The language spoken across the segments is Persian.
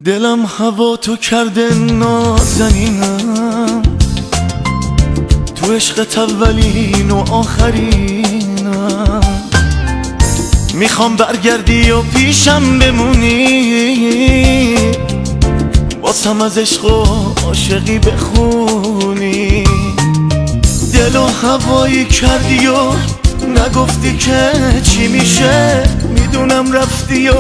دلم هوا تو کرده نازنینم، تو عشقت اولین و آخرینم. میخوام برگردی و پیشم بمونی، باسم از عشق و عاشقی بخونی. دل و هوایی کردی و نگفتی که چی میشه، میدونم رفتی و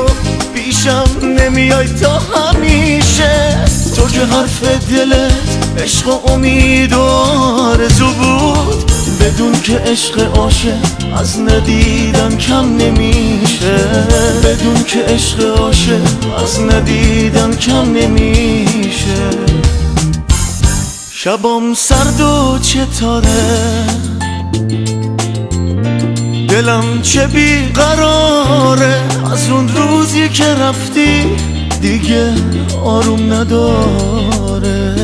پیشم نمیای تا همیشه. تو که حرف دلت عشق و امید و آرزو بود، بدون که عشق عاشق از ندیدن کم نمیشه. بدون که عشق عاشق از ندیدن کم نمیشه. شبام سرد و چطوره، دلم چه بیقراره، از اون روزی که رفتی دیگه آروم نداره.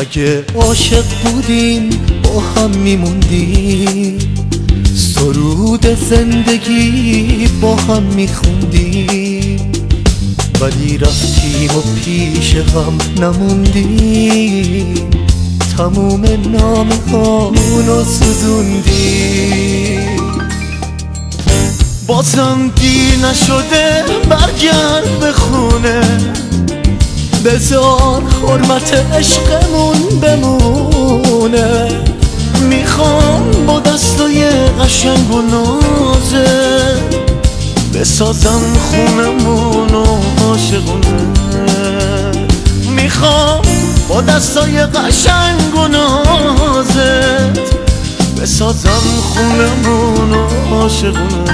اگه عاشق بودیم با هم میموندیم، سرود زندگی با هم میخوندیم. ولی رفتیم و پیش هم نموندیم، تموم نامه هامونو سوزوندیم. بازم دیر نشده برگرد به خونه، بذار حرمت عشقمون بمونه. میخوام با دستای قشنگ و نازه بسازم خونمونو عاشقونه. میخوام با دستای قشنگ و نازت بسازم خونمونو عاشقونه.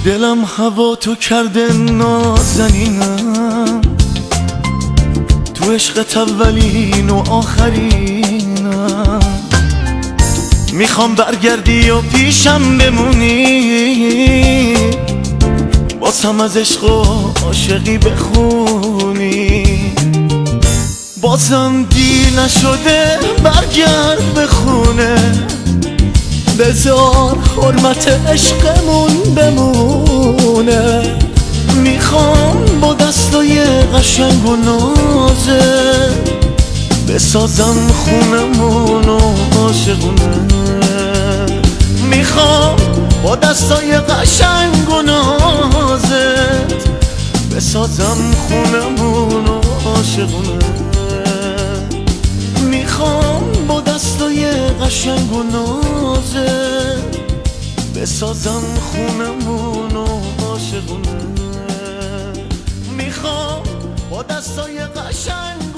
دلم هوا تو کرده نازنینم، تو عشقت اولین و آخرینم. میخوام برگردی و پیشم بمونی، باسم از عشق و عاشقی بخونی. بازم دیر نشده برگرد به خونه، بذار حرمت عشقمون بمونه. میخوام با دستای قشنگ و نازه بسازم خونمونو عاشقونه. میخوام با دستای قشنگ و نازت بسازم خونمونو عاشقونه. میخوام با دستای قشنگ و نازت بسازم خونمونو عاشقونه. میخوام با دستای قشنگ